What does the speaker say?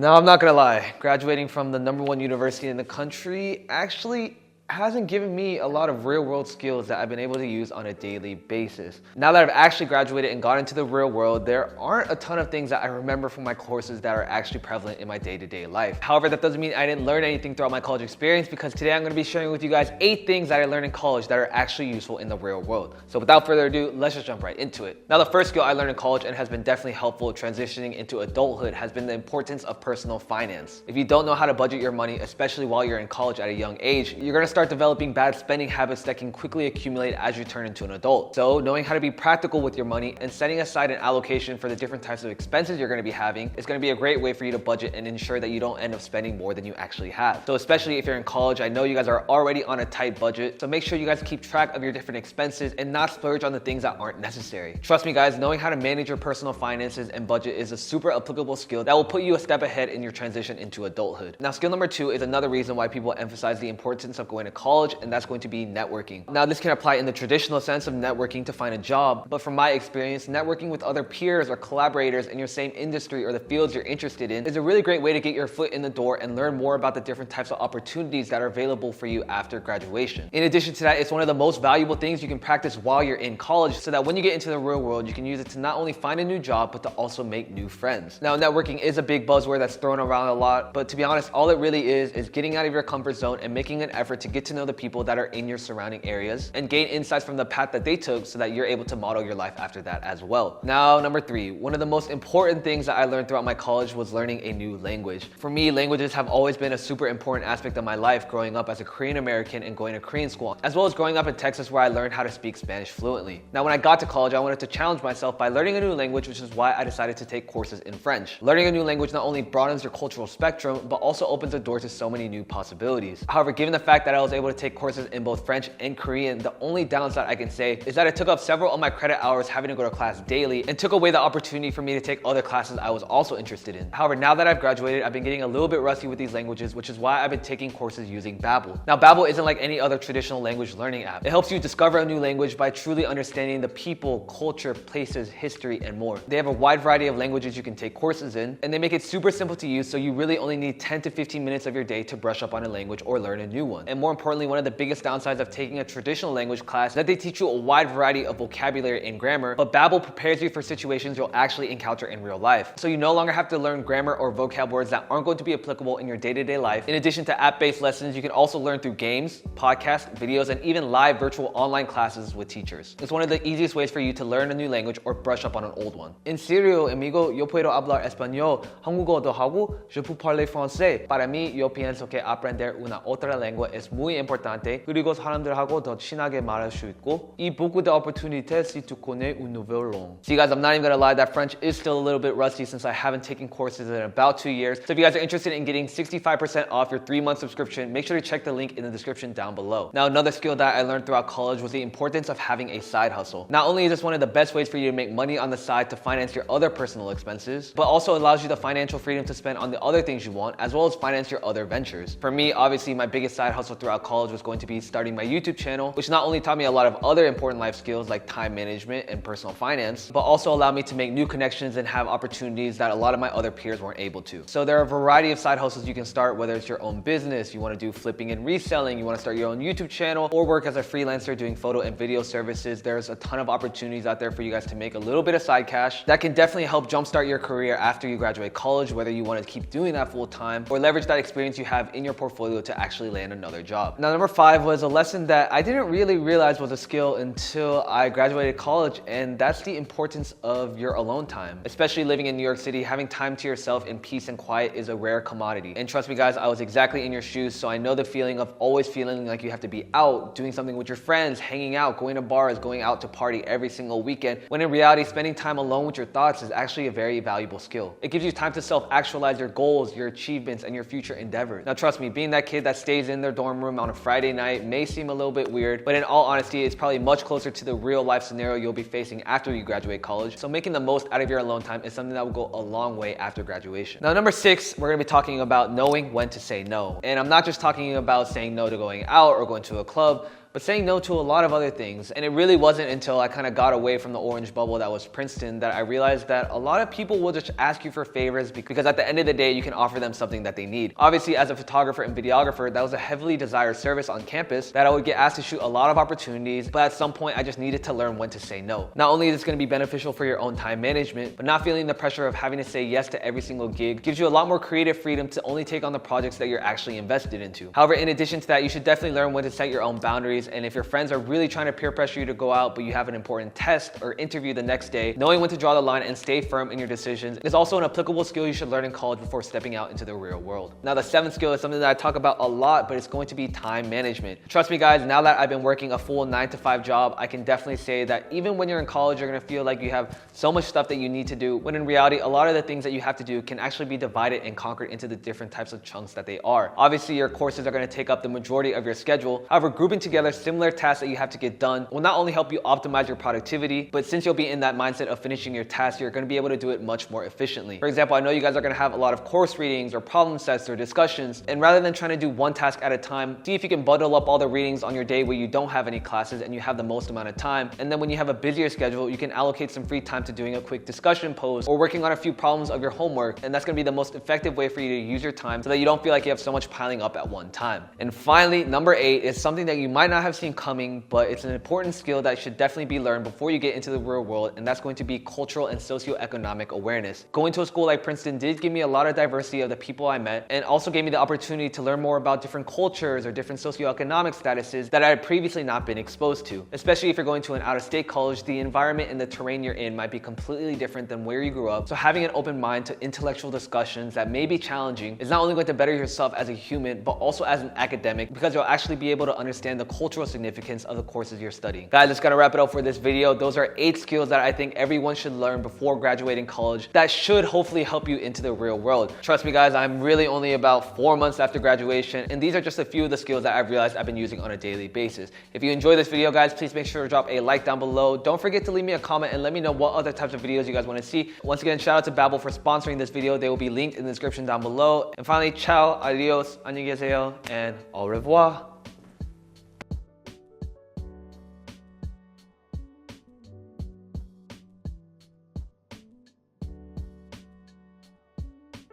Now, I'm not gonna lie, graduating from the #1 university in the country actually hasn't given me a lot of real world skills that I've been able to use on a daily basis. Now that I've actually graduated and got into the real world, there aren't a ton of things that I remember from my courses that are actually prevalent in my day-to-day life. However, that doesn't mean I didn't learn anything throughout my college experience, because today I'm gonna be sharing with you guys 8 things that I learned in college that are actually useful in the real world. So without further ado, let's just jump right into it. Now, the first skill I learned in college and has been definitely helpful transitioning into adulthood has been the importance of personal finance. If you don't know how to budget your money, especially while you're in college at a young age, you're gonna start developing bad spending habits that can quickly accumulate as you turn into an adult. So knowing how to be practical with your money and setting aside an allocation for the different types of expenses you're gonna be having is gonna be a great way for you to budget and ensure that you don't end up spending more than you actually have. So especially if you're in college, I know you guys are already on a tight budget, so make sure you guys keep track of your different expenses and not splurge on the things that aren't necessary. Trust me guys, knowing how to manage your personal finances and budget is a super applicable skill that will put you a step ahead in your transition into adulthood. Now, skill number 2 is another reason why people emphasize the importance of going to college, and that's going to be networking. Now, this can apply in the traditional sense of networking to find a job, but from my experience, networking with other peers or collaborators in your same industry or the fields you're interested in is a really great way to get your foot in the door and learn more about the different types of opportunities that are available for you after graduation. In addition to that, it's one of the most valuable things you can practice while you're in college, so that when you get into the real world, you can use it to not only find a new job, but to also make new friends. Now, networking is a big buzzword that's thrown around a lot, but to be honest, all it really is getting out of your comfort zone and making an effort to get to know the people that are in your surrounding areas and gain insights from the path that they took, so that you're able to model your life after that as well. Now, number 3, one of the most important things that I learned throughout my college was learning a new language. For me, languages have always been a super important aspect of my life, growing up as a Korean American and going to Korean school, as well as growing up in Texas, where I learned how to speak Spanish fluently. Now, when I got to college, I wanted to challenge myself by learning a new language, which is why I decided to take courses in French. Learning a new language not only broadens your cultural spectrum, but also opens the door to so many new possibilities. However, given the fact that I was able to take courses in both French and Korean, the only downside I can say is that it took up several of my credit hours having to go to class daily and took away the opportunity for me to take other classes I was also interested in. However, now that I've graduated, I've been getting a little bit rusty with these languages, which is why I've been taking courses using Babbel. Now, Babbel isn't like any other traditional language learning app. It helps you discover a new language by truly understanding the people, culture, places, history, and more. They have a wide variety of languages you can take courses in, and they make it super simple to use, so you really only need 10 to 15 minutes of your day to brush up on a language or learn a new one. And more importantly, one of the biggest downsides of taking a traditional language class is that they teach you a wide variety of vocabulary and grammar, but Babbel prepares you for situations you'll actually encounter in real life. So you no longer have to learn grammar or vocab words that aren't going to be applicable in your day-to-day life. In addition to app-based lessons, you can also learn through games, podcasts, videos, and even live virtual online classes with teachers. It's one of the easiest ways for you to learn a new language or brush up on an old one. En serio, amigo, yo puedo hablar español, 한국어도 hago, je peux parler français. Para mí, yo pienso que aprender una otra lengua es muy importante, 그리고 사람들하고 더 친하게 말할 수 있고, y beaucoup d'opportunités si tu connais une nouvelle langue. See guys, I'm not even gonna lie, that French is still a little bit rusty since I haven't taken courses in about 2 years. So if you guys are interested in getting 65% off your 3-month subscription, make sure to check the link in the description down below. Now, another skill that I learned throughout college was the importance of having a side hustle. Not only is this one of the best ways for you to make money on the side to finance your other personal expenses, but also allows you the financial freedom to spend on the other things you want, as well as finance your other ventures. For me, obviously, my biggest side hustle throughout college was going to be starting my YouTube channel, which not only taught me a lot of other important life skills like time management and personal finance, but also allowed me to make new connections and have opportunities that a lot of my other peers weren't able to. So there are a variety of side hustles you can start, whether it's your own business, you want to do flipping and reselling, you want to start your own YouTube channel, or work as a freelancer doing photo and video services. There's a ton of opportunities out there for you guys to make a little bit of side cash that can definitely help jumpstart your career after you graduate college, whether you want to keep doing that full time or leverage that experience you have in your portfolio to actually land another job. Now, number 5 was a lesson that I didn't really realize was a skill until I graduated college, and that's the importance of your alone time. Especially living in New York City, having time to yourself in peace and quiet is a rare commodity. And trust me guys, I was exactly in your shoes, so I know the feeling of always feeling like you have to be out, doing something with your friends, hanging out, going to bars, going out to party every single weekend, when in reality, spending time alone with your thoughts is actually a very valuable skill. It gives you time to self-actualize your goals, your achievements, and your future endeavors. Now trust me, being that kid that stays in their dorm room on a Friday night may seem a little bit weird, but in all honesty, it's probably much closer to the real life scenario you'll be facing after you graduate college. So making the most out of your alone time is something that will go a long way after graduation. Now, number 6, we're gonna be talking about knowing when to say no. And I'm not just talking about saying no to going out or going to a club, but saying no to a lot of other things. And it really wasn't until I kind of got away from the orange bubble that was Princeton that I realized that a lot of people will just ask you for favors because at the end of the day, you can offer them something that they need. Obviously, as a photographer and videographer, that was a heavily desired service on campus that I would get asked to shoot a lot of opportunities, but at some point I just needed to learn when to say no. Not only is this going to be beneficial for your own time management, but not feeling the pressure of having to say yes to every single gig gives you a lot more creative freedom to only take on the projects that you're actually invested into. However, in addition to that, you should definitely learn when to set your own boundaries, and if your friends are really trying to peer pressure you to go out but you have an important test or interview the next day, knowing when to draw the line and stay firm in your decisions is also an applicable skill you should learn in college before stepping out into the real world. Now, the seventh skill is something that I talk about a lot, but it's going to be time management. Trust me guys, now that I've been working a full 9-to-5 job, I can definitely say that even when you're in college, you're gonna feel like you have so much stuff that you need to do, when in reality, a lot of the things that you have to do can actually be divided and conquered into the different types of chunks that they are. Obviously, your courses are gonna take up the majority of your schedule. However, grouping together similar tasks that you have to get done will not only help you optimize your productivity, but since you'll be in that mindset of finishing your tasks, you're gonna be able to do it much more efficiently. For example, I know you guys are gonna have a lot of course readings or problem sets or discussions, and rather than trying to do one task at a time, see if you can bundle up all the readings on your day where you don't have any classes and you have the most amount of time, and then when you have a busier schedule, you can allocate some free time to doing a quick discussion post or working on a few problems of your homework, and that's gonna be the most effective way for you to use your time so that you don't feel like you have so much piling up at one time. And finally, number 8 is something that you might not have seen coming, but it's an important skill that should definitely be learned before you get into the real world, and that's going to be cultural and socioeconomic awareness. Going to a school like Princeton did give me a lot of diversity of the people I met, and also gave me the opportunity to learn more about different cultures or different socioeconomic statuses that I had previously not been exposed to. Especially if you're going to an out-of-state college, the environment and the terrain you're in might be completely different than where you grew up, so having an open mind to intellectual discussions that may be challenging is not only going to better yourself as a human, but also as an academic, because you'll actually be able to understand the cultural significance of the courses you're studying. Guys, that's gonna wrap it up for this video. Those are 8 skills that I think everyone should learn before graduating college that should hopefully help you into the real world. Trust me guys, I'm really only about 4 months after graduation, and these are just a few of the skills that I've realized I've been using on a daily basis. If you enjoyed this video guys, please make sure to drop a like down below. Don't forget to leave me a comment and let me know what other types of videos you guys want to see. Once again, shout out to Babbel for sponsoring this video. They will be linked in the description down below. And finally, ciao, adios, 안녕히 계세요, and au revoir.